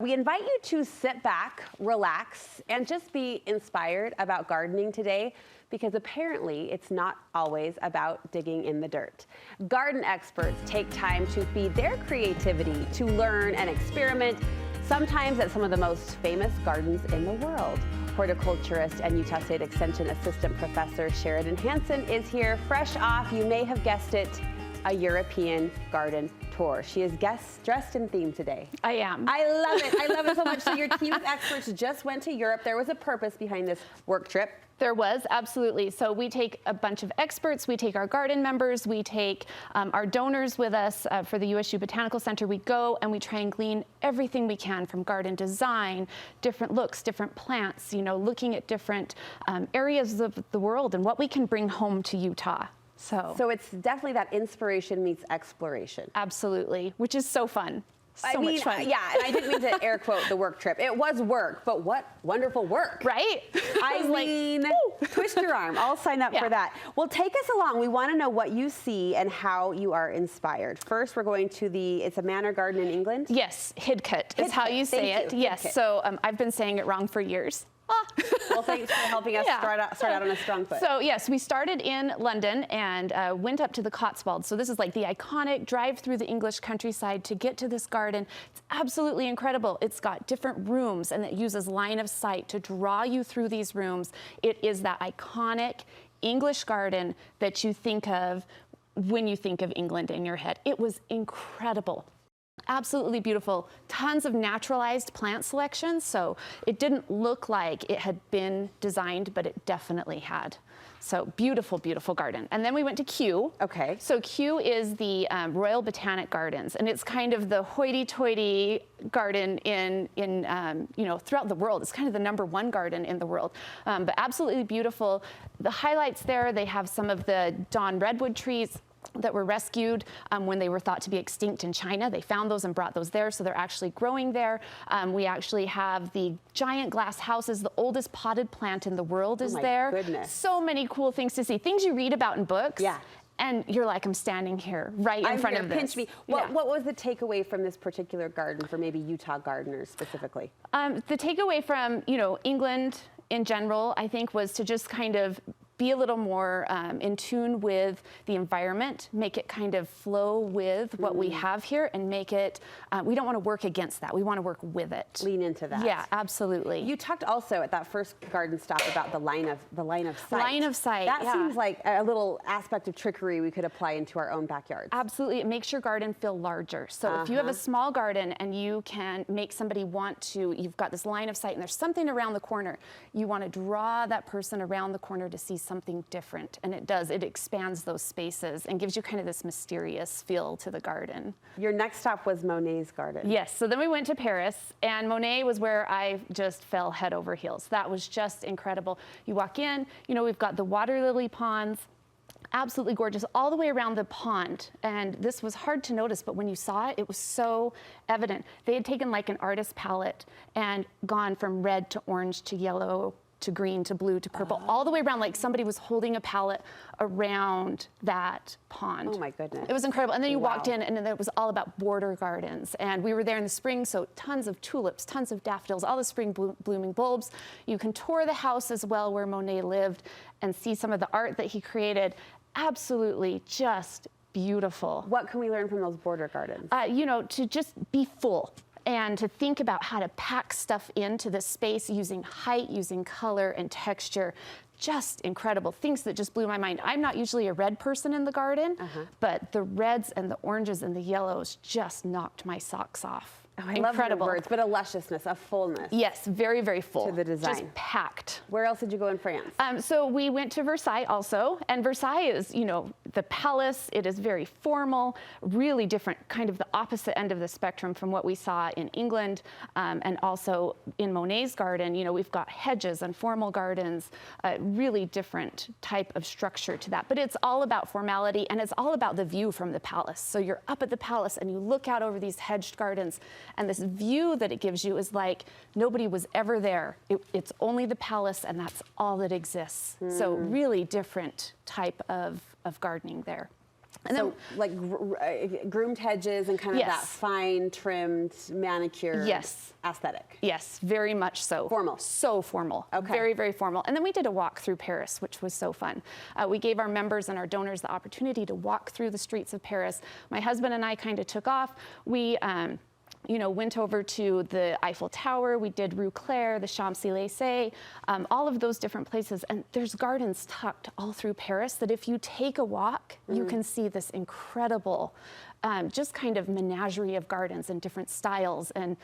We invite you to sit back, relax, and just be inspired about gardening today, because apparently it's not always about digging in the dirt. Garden experts take time to feed their creativity, to learn and experiment, sometimes at some of the most famous gardens in the world. Horticulturist and Utah State Extension Assistant Professor Sheriden Hansen is here, fresh off, you may have guessed it, a European garden tour. She is dressed in theme today. I am. I love it. I love it so much. So your team of experts just went to Europe. There was a purpose behind this work trip. There was, absolutely. So we take a bunch of experts, we take our garden members, we take our donors with us for the USU Botanical Center. We go and we try and glean everything we can from garden design, different looks, different plants, you know, looking at different areas of the world and what we can bring home to Utah. So it's definitely that inspiration meets exploration. Absolutely, which is so fun. So much fun. Yeah, and I didn't mean to air quote the work trip. It was work, but what wonderful work. Right? I mean, twist your arm. I'll sign up for that. Well, take us along. We want to know what you see and how you are inspired. First, we're going to it's a manor garden in England? Yes, Hidcote is how you say it. Yes, so I've been saying it wrong for years. Well, thanks for helping us start out on a strong foot. So yes, we started in London and went up to the Cotswolds. So this is like the iconic drive through the English countryside to get to this garden. It's absolutely incredible. It's got different rooms and it uses line of sight to draw you through these rooms. It is that iconic English garden that you think of when you think of England in your head. It was incredible. Absolutely beautiful. Tons of naturalized plant selections, so it didn't look like it had been designed, but it definitely had. So beautiful, beautiful garden. And then we went to Kew. Okay. So Kew is the Royal Botanic Gardens, and it's kind of the hoity-toity garden in you know, throughout the world. It's kind of the #1 garden in the world, but absolutely beautiful. The highlights there, they have some of the Dawn redwood trees that were rescued when they were thought to be extinct in China. They found those and brought those there, so they're actually growing there. We actually have the giant glass houses. The oldest potted plant in the world is there. Oh my goodness. So many cool things to see. Things you read about in books. Yeah. And you're like, I'm standing here right in front of this. Pinch me. What was the takeaway from this particular garden for maybe Utah gardeners specifically? The takeaway from, you know, England in general, I think, was to just kind of be a little more in tune with the environment, make it kind of flow with what we have here and make it, we don't want to work against that. We want to work with it. Lean into that. Yeah, absolutely. You talked also at that first garden stop about the line of sight. Line of sight, That seems like a little aspect of trickery we could apply into our own backyards. Absolutely. It makes your garden feel larger. So if you have a small garden and you can make somebody want to, you've got this line of sight and there's something around the corner, you want to draw that person around the corner to see something different, and it does. It expands those spaces and gives you kind of this mysterious feel to the garden. Your next stop was Monet's garden. Yes, so then we went to Paris, and Monet was where I just fell head over heels. That was just incredible. You walk in, you know, we've got the water lily ponds, absolutely gorgeous all the way around the pond. And this was hard to notice, but when you saw it, it was so evident. They had taken like an artist palette and gone from red to orange to yellow to green to blue to purple, all the way around, like somebody was holding a palette around that pond. Oh my goodness. It was incredible. And then you walked in and then it was all about border gardens. And we were there in the spring, so tons of tulips, tons of daffodils, all the spring blooming bulbs. You can tour the house as well where Monet lived and see some of the art that he created. Absolutely just beautiful. What can we learn from those border gardens? You know, to just be full. And to think about how to pack stuff into this space using height, using color and texture. Just incredible. Things that just blew my mind. I'm not usually a red person in the garden, but the reds and the oranges and the yellows just knocked my socks off. Oh, I love your words, but a lusciousness, a fullness. Yes, very, very full. To the design. Just packed. Where else did you go in France? So we went to Versailles also, and Versailles is, you know, the palace. It is very formal, really different, kind of the opposite end of the spectrum from what we saw in England, and also in Monet's garden. You know, we've got hedges and formal gardens, really different type of structure to that. But it's all about formality, and it's all about the view from the palace. So you're up at the palace, and you look out over these hedged gardens, and this view that it gives you is like nobody was ever there. It's only the palace, and that's all that exists. So really different type of gardening there. And so like groomed hedges and kind of that fine trimmed manicure aesthetic. Yes, very much so. Formal. So formal. Okay. Very, very formal. And then we did a walk through Paris, which was so fun. We gave our members and our donors the opportunity to walk through the streets of Paris. My husband and I kind of took off. We went over to the Eiffel Tower, we did Rue Claire, the Champs-Élysées, all of those different places. And there's gardens tucked all through Paris that if you take a walk, you can see this incredible, just kind of menagerie of gardens and different styles. And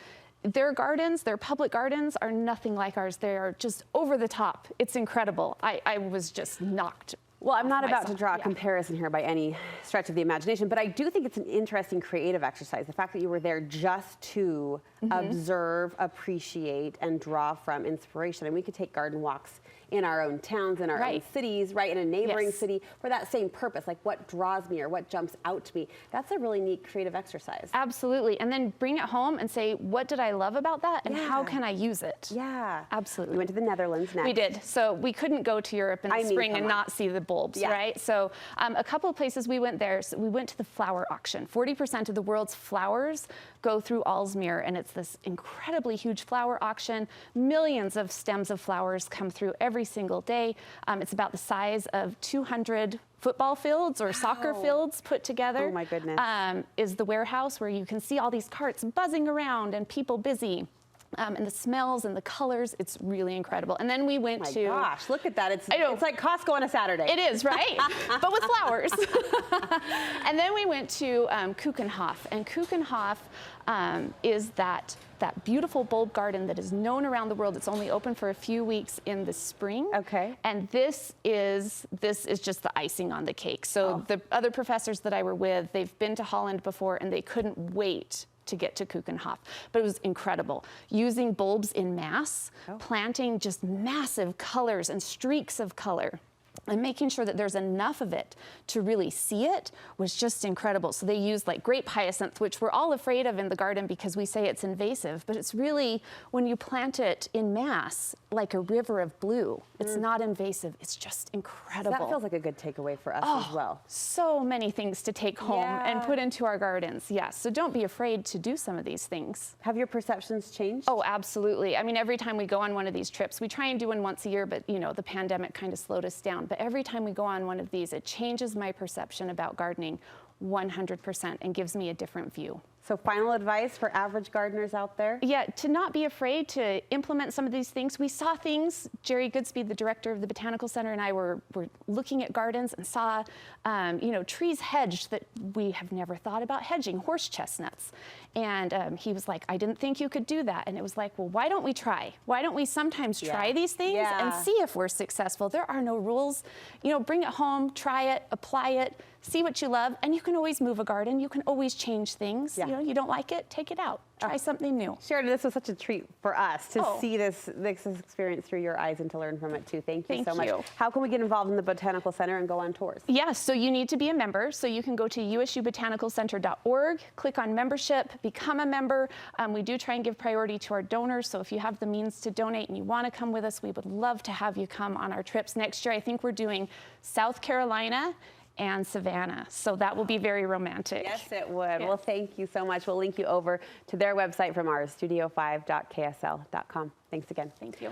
their gardens, their public gardens, are nothing like ours. They are just over the top. It's incredible. I was just knocked. Well, I'm not about to draw a comparison here by any stretch of the imagination, but I do think it's an interesting creative exercise. The fact that you were there just to observe, appreciate, and draw from inspiration. And we could take garden walks in our own towns, in our own cities, in a neighboring city for that same purpose, like what draws me or what jumps out to me. That's a really neat creative exercise. Absolutely. And then bring it home and say, what did I love about that and how can I use it? Yeah. Absolutely. We went to the Netherlands next. We did. So we couldn't go to Europe in the spring and not see the bulbs, right? So a couple of places we went there. So we went to the flower auction. 40% of the world's flowers go through Aalsmeer, and it's this incredibly huge flower auction. Millions of stems of flowers come through every single day. It's about the size of 200 football fields or soccer fields put together. Oh my goodness. Is the warehouse where you can see all these carts buzzing around and people busy. And the smells and the colors, it's really incredible. And then we went to... My gosh, look at that. It's like Costco on a Saturday. It is, right? But with flowers. And then we went to Keukenhof. And Keukenhof is that beautiful bulb garden that is known around the world. It's only open for a few weeks in the spring. Okay. And this is just the icing on the cake. So the other professors that I were with, they've been to Holland before, and they couldn't wait to get to Keukenhof. But it was incredible. Using bulbs in mass, planting just massive colors and streaks of color, and making sure that there's enough of it to really see it was just incredible. So they used like grape hyacinth, which we're all afraid of in the garden because we say it's invasive, but it's really, when you plant it in mass, like a river of blue. It's not invasive, it's just incredible. So that feels like a good takeaway for us as well. So many things to take home and put into our gardens, so don't be afraid to do some of these things. Have your perceptions changed? Oh, absolutely. I mean, every time we go on one of these trips, we try and do one once a year, but the pandemic kind of slowed us down. But every time we go on one of these, it changes my perception about gardening 100% and gives me a different view. So final advice for average gardeners out there? Yeah, to not be afraid to implement some of these things. We saw things, Jerry Goodspeed, the director of the Botanical Center, and I were looking at gardens and saw, trees hedged that we have never thought about hedging, horse chestnuts. And he was like, I didn't think you could do that. And it was like, well, why don't we try? Why don't we sometimes try these things and see if we're successful? There are no rules. Bring it home, try it, apply it, see what you love, and you can always move a garden. You can always change things. You don't like it, take it out. Try something new. Sheriden, this was such a treat for us to see this experience through your eyes and to learn from it too. Thank you so much. How can we get involved in the Botanical Center and go on tours? Yes, so you need to be a member. So you can go to usubotanicalcenter.org, click on membership, become a member. We do try and give priority to our donors. So if you have the means to donate and you want to come with us, we would love to have you come on our trips. Next year, I think we're doing South Carolina and Savannah. So that will be very romantic. Yes, it would. Well, thank you so much. We'll link you over to their website from ours, studio5.ksl.com. Thanks again. Thank you.